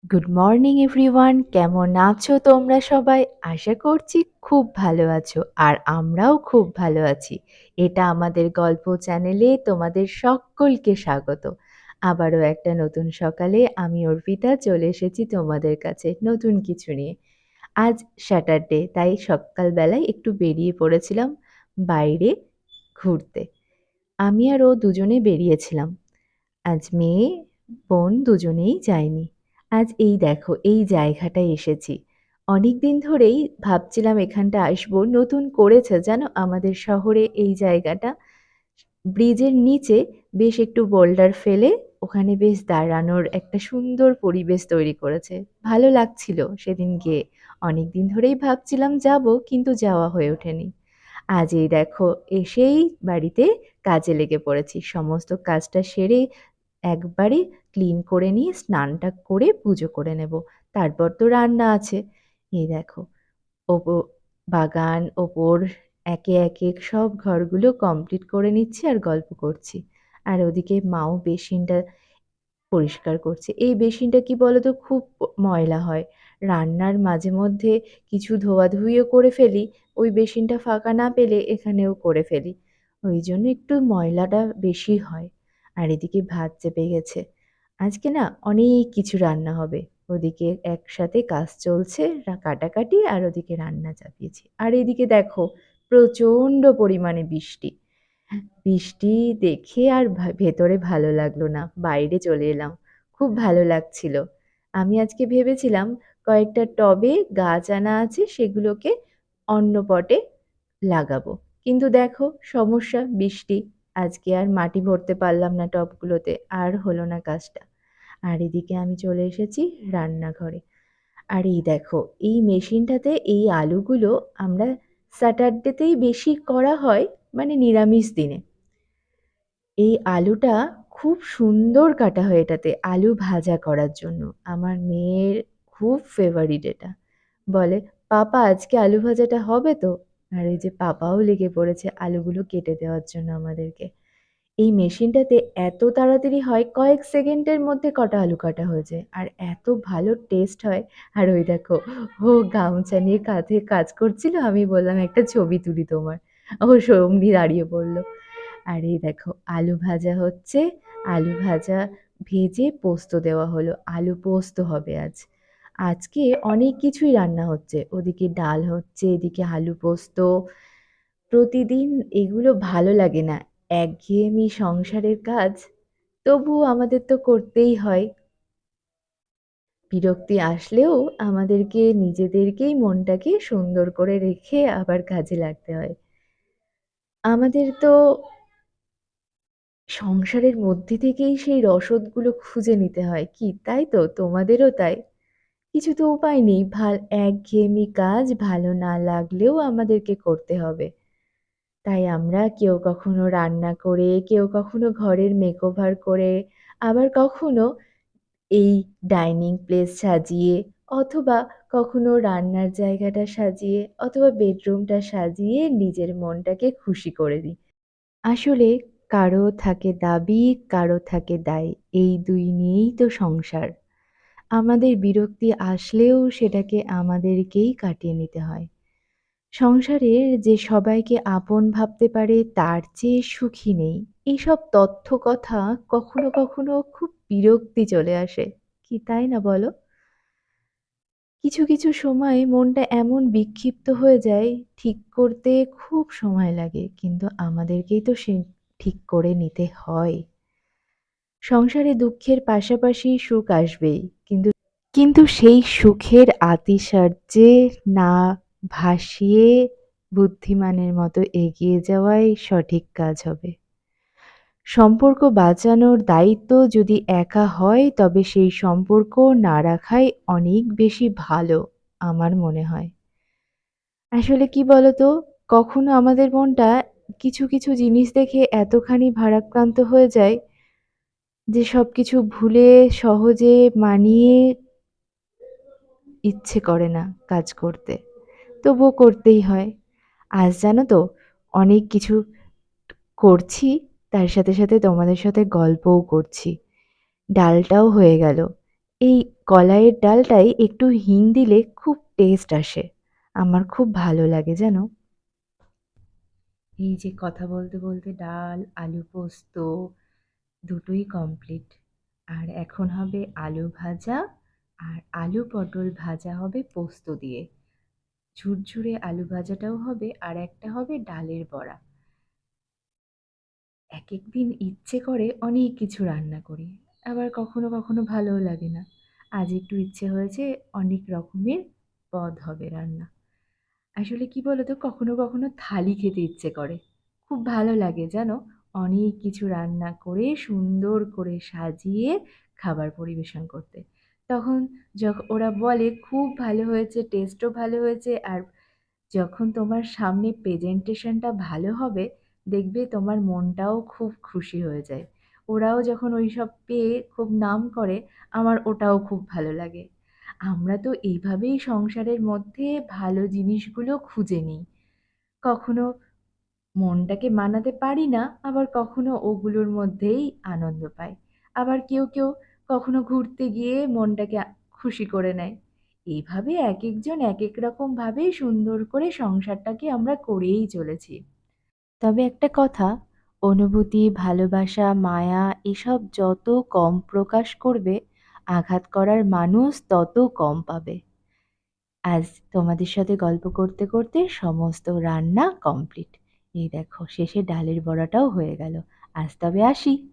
Good morning everyone, কেমন আছো তোমরা সবাই? আশা করছি খুব ভালো আছো আর আমরাও খুব ভালো আছি। এটা আমাদের গল্প চ্যানেলে তোমাদের সকলকে স্বাগত। আবারও একটা নতুন সকালে আমি অর্পিতা চলে এসেছি তোমাদের কাছে নতুন কিছু নিয়ে। আজ স্যাটারডে, তাই সকালবেলায় একটু বেরিয়ে পড়েছিলাম বাইরে ঘুরতে। আমি আর ও দুজনে বেরিয়েছিলাম। আজ মেয়ে, বোন দুজনেই যায়নি। আজ এই দেখো এই জায়গাটায় এসেছি। অনেকদিন ধরেই ভাবছিলাম এখানটা আসবো। নতুন করেছে জানো আমাদের শহরে এই জায়গাটা। ব্রিজের নিচে বেশ একটু বোল্ডার ফেলে ওখানে বেশ দাঁড়ানোর একটা সুন্দর পরিবেশ তৈরি করেছে। ভালো লাগছিল সেদিন গিয়ে। অনেকদিন ধরেই ভাবছিলাম যাবো, কিন্তু যাওয়া হয়ে ওঠেনি। আজ এই দেখো এসেই বাড়িতে কাজে লেগে পড়েছি। সমস্ত কাজটা সেরে একবারে ক্লিন করে নিয়ে স্নানটা করে পুজো করে নেব। তারপর তো রান্না আছে। এই দেখো বাগান ওপর একে একে সব ঘরগুলো কমপ্লিট করে নিচ্ছি আর গল্প করছি। আর ওদিকে মাও বেসিনটা পরিষ্কার করছে। এই বেসিনটা কি বলতো খুব ময়লা হয়। রান্নার মাঝে মধ্যে কিছু ধোয়াধুয়িও করে ফেলি। ওই বেসিনটা ফাঁকা না পেলে এখানেও করে ফেলি। ওই জন্য একটু ময়লাটা বেশি হয়। আর এদিকে ভাত চেপে গেছে। আজকে না অনেক কিছু রান্না হবে। ওদিকে একসাথে কাজ চলছে, কাটাকাটি, আর ওদিকে রান্না চাপিয়েছি। আর এদিকে দেখো প্রচণ্ড পরিমাণে বৃষ্টি। বৃষ্টি দেখে আর ভেতরে ভালো লাগলো না, বাইরে চলে এলাম। খুব ভালো লাগছিল। আমি আজকে ভেবেছিলাম কয়েকটা টবে গাছ আনা আছে, সেগুলোকে অন্য পটে লাগাবো। কিন্তু দেখো সমস্যা, বৃষ্টি। আজকে আর মাটি ভরতে পারলাম না টবগুলোতে, আর হলো না কাজটা। আর এদিকে আমি চলে এসেছি রান্নাঘরে। আর এই দেখো এই মেশিনটাতে এই আলুগুলো আমরা স্যাটারডেতেই বেশি করা হয়, মানে নিরামিষ দিনে। এই আলুটা খুব সুন্দর কাটা হয় এটাতে আলু ভাজা করার জন্য। আমার মেয়ের খুব ফেভারিট এটা। বলে, পাপা আজকে আলু ভাজাটা হবে তো? আর এই যে পাপাও লেগে পড়েছে আলুগুলো কেটে দেওয়ার জন্য আমাদেরকে। এই মেশিনটাতে এত তাড়াতাড়ি হয়, কয়েক সেকেন্ডের মধ্যে কটা আলু কাটা হয়ে যায় আর এত ভালো টেস্ট হয়। আর ওই দেখো ও গামছা নিয়ে কাঁধে কাজ করছিল, আমি বললাম একটা ছবি তুলি তোমার। ও সৌম্যি দাঁড়িয়ে পড়লো। আর এই দেখো আলু ভাজা হচ্ছে। আলু ভাজা ভেজে পোস্ত দেওয়া হলো, আলু পোস্ত হবে আজ। আজকে অনেক কিছুই রান্না হচ্ছে, ওদিকে ডাল হচ্ছে, এদিকে আলু পোস্ত। প্রতিদিন এগুলো ভালো লাগে না, একঘেয়েমি সংসারের কাজ। তবুও আমাদের তো করতেই হয়। বিরক্তি আসলেও আমাদেরকে নিজেদেরকেই মনটাকে সুন্দর করে রেখে আবার কাজে লাগতে হয়। আমাদের তো সংসারের মধ্যে থেকেই সেই রসদগুলো খুঁজে নিতে হয়, কি তাই তো? তোমাদেরও তাই? কিছু তো উপায় নেই, একঘেয়েমি কাজ ভালো না লাগলেও আমাদেরকে করতে হবে। তাই আমরা কেউ কখনো রান্না করে, কেউ কখনো ঘরের মেকওভার করে, আবার কখনো এই ডাইনিং প্লেস সাজিয়ে, অথবা কখনো রান্নার জায়গাটা সাজিয়ে, অথবা বেডরুমটা সাজিয়ে নিজের মনটাকে খুশি করে দিই। আসলে কারো থাকে দাবি, কারো থাকে দায়। এই দুই নিয়েই তো সংসার। আমাদের বিরক্তি আসলেও সেটাকে আমাদেরকেই কাটিয়ে নিতে হয়। সংসারের যে সবাইকে আপন ভাবতে পারে তার চেয়ে সুখী নেই। এইসব তথ্য কথা কখনো কখনো খুব বিরক্তি চলে আসে। কি তাই না বলো? কিছু কিছু সময় মনটা এমন বিক্ষিপ্ত হয়ে যায়, ঠিক করতে খুব সময় লাগে, কিন্তু আমাদেরকেই তো সে ঠিক করে নিতে হয়। সংসারে দুঃখের পাশাপাশি সুখ আসবেই, কিন্তু কিন্তু সেই সুখের আতিশয্যে না ভাসিয়ে বুদ্ধিমানের মতো এগিয়ে যাওয়াই সঠিক কাজ হবে। সম্পর্ক বাঁচানোর দায়িত্ব যদি একা হয় তবে সেই সম্পর্ক না রাখাই অনেক বেশি ভালো, আমার মনে হয়। আসলে কি বলতো, কখনো আমাদের মনটা কিছু কিছু জিনিস দেখে এতখানি ভারাক্রান্ত হয়ে যায় যে সবকিছু ভুলে সহজে মানিয়ে ইচ্ছে করে না কাজ করতে। তবুও করতেই হয়। আজ জানো তো অনেক কিছু করছি, তার সাথে সাথে তোমাদের সাথে গল্পও করছি। ডালটাও হয়ে গেল। এই কলাইয়ের ডালটায় একটু হিং দিলে খুব টেস্ট আসে। আমার খুব ভালো লাগে জানো? এই যে কথা বলতে বলতে ডাল, আলু পোস্ত দুটোই কমপ্লিট। আর এখন হবে আলু ভাজা, আর আলু পটল ভাজা হবে পোস্ত দিয়ে। ঝুরঝুরে আলু ভাজাটাও হবে, আর একটা হবে ডালের বড়া। একেক দিন ইচ্ছে করে অনেক কিছু রান্না করি। আবার কখনো, কখনো ভালোও লাগে না। আজ একটু ইচ্ছে হয়েছে অনেক রকমের পদ হবে রান্না। আসলে কি বলতো, কখনো, কখনো থালি খেতে ইচ্ছে করে। খুব ভালো লাগে জানো? অনেক কিছু রান্না করে সুন্দর করে সাজিয়ে খাবার পরিবেশন করতে। তখন ওরা বলে খুব ভালো হয়েছে, টেস্টও ভালো হয়েছে, আর যখন তোমার সামনে প্রেজেন্টেশনটা ভালো হবে, দেখবে তোমার মনটাও খুব খুশি হয়ে যায়। ওরাও যখন ওইসব পেয়ে খুব নাম করে, আমার ওটাও খুব ভালো লাগে। আমরা তো এইভাবেই সংসারের মধ্যে ভালো জিনিসগুলো খুঁজে নিই। কখনো মনটাকে মানাতে পারি না, আবার কখনো ওগুলোর মধ্যেই আনন্দ পাই। আবার কেউ, কেউ কখনো ঘুরতে গিয়ে মনটাকে খুশি করে নেয়। এইভাবে একেকজন একেক রকমভাবে সুন্দর করে সংসারটাকে আমরা করেই চলেছি। তবে একটা কথা, অনুভূতি, ভালোবাসা, মায়া এসব যত কম প্রকাশ করবে, আঘাত করার মানুষ তত কম পাবে। আজ তোমাদের সাথে গল্প করতে করতে সমস্ত রান্না কমপ্লিট। এই দেখো শেষে ডালের বড়াটাও হয়ে গেল। আজ তবে আসি।